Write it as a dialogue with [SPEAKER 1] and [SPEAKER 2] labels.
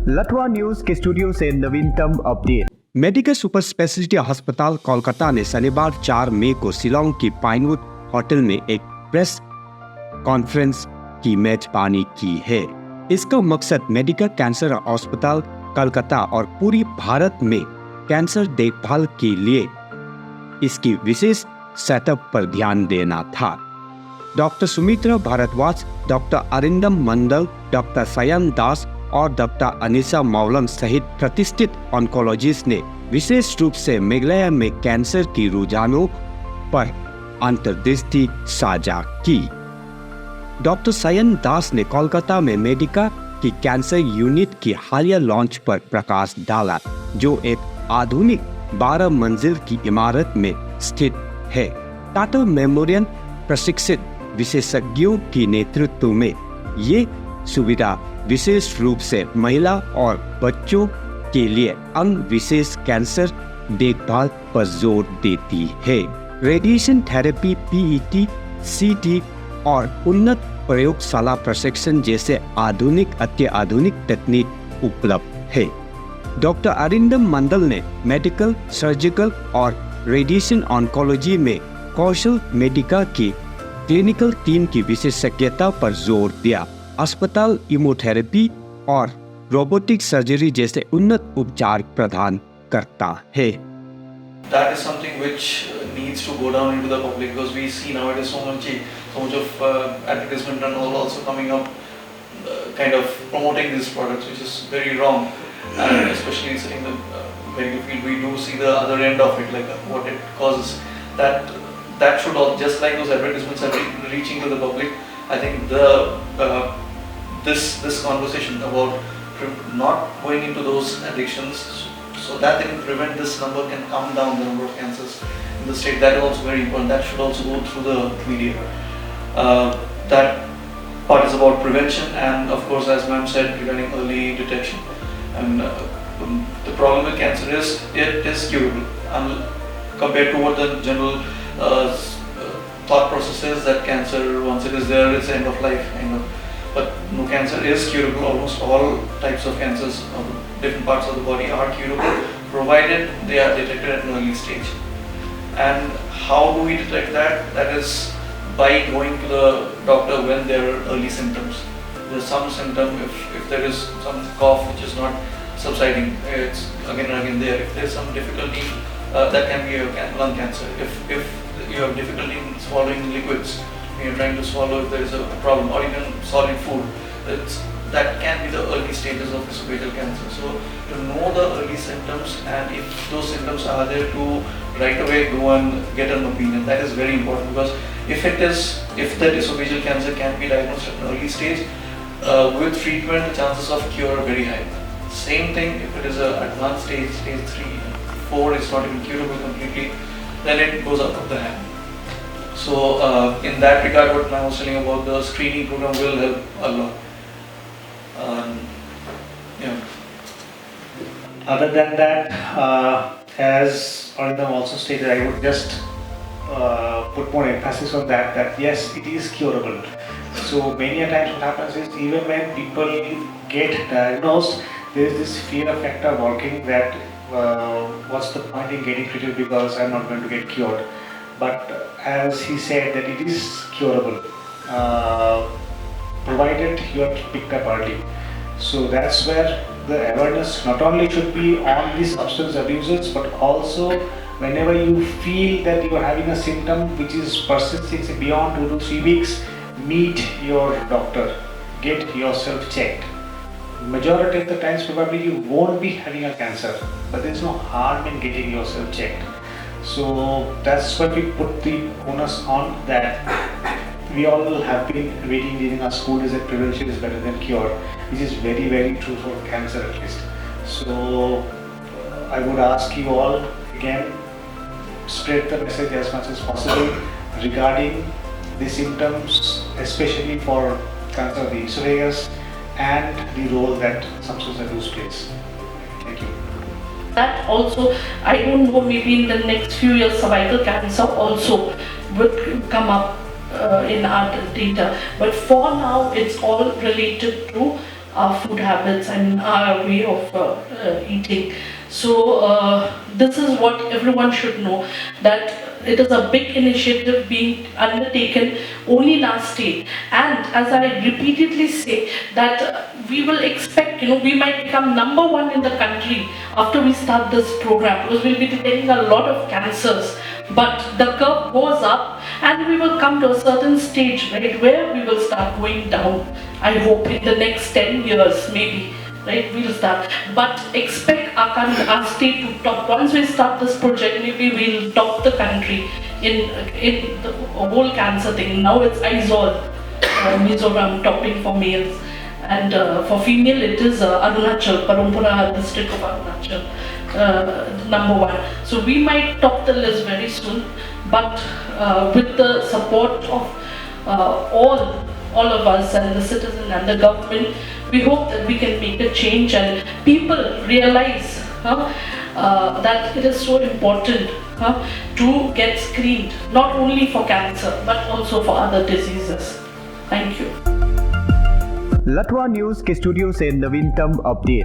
[SPEAKER 1] लटवा news के studio से नवीनतम अपडेट।
[SPEAKER 2] मेडिकल सुपर स्पेशलिटी अस्पताल कोलकाता ने शनिवार 4 मई को शिलोंग की पाइनवुड होटल में एक प्रेस कॉन्फ्रेंस की मेजबानी की है। इसका मकसद मेडिकल कैंसर अस्पताल कोलकाता और पूरी भारत में कैंसर देखभाल के लिए इसकी विशेष सेटअप पर ध्यान देना था। डॉक्टर सुमित्रा भारद्वाज, डॉक्टर अरिंदम मंडल, डॉक्टर सयन दास और डॉक्टर अनीसा मौलम सहित प्रतिष्ठित ऑन्कोलॉजिस्ट ने विशेष रूप से मेघालय में कैंसर की रुझानों पर अंतर्दृष्टि साझा की। डॉक्टर सयन दास ने कोलकाता में मेडिका की कैंसर यूनिट की हालिया लॉन्च पर प्रकाश डाला, जो एक आधुनिक 12 मंजिल की इमारत में स्थित है। टाटा मेमोरियल प्रशिक्षित विशेषज्ञों की नेतृत्व में ये सुविधा विशेष रूप से महिला और बच्चों के लिए अंग विशेष कैंसर देखभाल पर जोर देती है। रेडिएशन थेरेपी, पीईटी, सीटी और उन्नत प्रयोगशाला प्रशिक्षण जैसे अत्याधुनिक तकनीक उपलब्ध है। डॉक्टर अरिंदम मंडल ने मेडिकल, सर्जिकल और रेडिएशन ऑन्कोलॉजी में कौशल मेडिका की क्लिनिकल टीम की विशेषज्ञता पर जोर दिया। अस्पताल इमोथेरेपी और रोबोटिक सर्जरी जैसे उन्नत उपचार प्रदान करता है।
[SPEAKER 3] That is something which needs to go down into the public, because we see nowadays so much of advertisement and all also coming up, kind of promoting these products, which is very wrong. And especially in the medical field, we do see the other end of it, like what it causes. That should all, just like those advertisements are reaching to the public. I think this conversation about not going into those addictions, so that they can prevent this number, can come down, the number of cancers in the state. That is also very important. That should also go through the media. That part is about prevention, and of course, as ma'am said, regarding early detection. And the problem with cancer is it is curable, compared to what the general thought process is, that cancer, once it is there, it's end of life kind of. But no, cancer is curable. Almost all types of cancers of different parts of the body are curable, provided they are detected at an early stage. And how do we detect that? That is by going to the doctor when there are early symptoms. There's some symptom, if there is some cough which is not subsiding, it's again and again there. If there's some difficulty, that can be a lung cancer. If you have difficulty in swallowing liquids, you're trying to swallow, if there is a problem, or even solid food, that can be the early stages of esophageal cancer. So to know the early symptoms, and if those symptoms are there, to right away go and get an opinion. That is very important, because if that esophageal cancer can be diagnosed at an early stage, with treatment, the chances of cure are very high. Same thing if it is an advanced stage, stage 3, 4, it's not even curable completely, then it goes out of the hand. So in that regard, what I was telling about the screening program will help a lot. Yeah.
[SPEAKER 4] Other than that, as Arindam also stated, I would just put more emphasis on that yes, it is curable. So many a times what happens is, even when people get diagnosed, there is this fear factor working, that what's the point in getting treated because I'm not going to get cured. But as he said, that it is curable, provided you are picked up early. So that's where the awareness not only should be on these substance abusers, but also whenever you feel that you are having a symptom which is persisting beyond 2 to 3 weeks, meet your doctor, get yourself checked. Majority of the times probably you won't be having a cancer, but there is no harm in getting yourself checked. So that's why we put the onus on that. We all have been reading during our school days that prevention is better than cure, which is very, very true for cancer at least. So I would ask you all again, spread the message as much as possible regarding the symptoms, especially for cancer of the esophagus, and the role that substance abuse plays. Thank you.
[SPEAKER 5] That also, I don't know, maybe in the next few years cervical cancer also would come up in our data, but for now it's all related to our food habits and our way of eating. So this is what everyone should know, that it is a big initiative being undertaken only in our state. And as I repeatedly say, that we will expect, we might become number one in the country after we start this program, because we'll be detecting a lot of cancers. But the curve goes up and we will come to a certain stage, right, where we will start going down. I hope in the next 10 years, maybe. Right, we'll start, but expect our state to top. Once we start this project, maybe we'll top the country in the whole cancer thing. Now it's Aizawl, Mizoram topping for males, and for female it is Arunachal, Parampura district of Arunachal, number one. So we might top the list very soon, but with the support of all of us and the citizen and the government, we hope that we can make a change and people realize that it is so important to get screened, not only for cancer but also for other diseases. Thank you.
[SPEAKER 1] लटवा news के studio से नवीनतम update.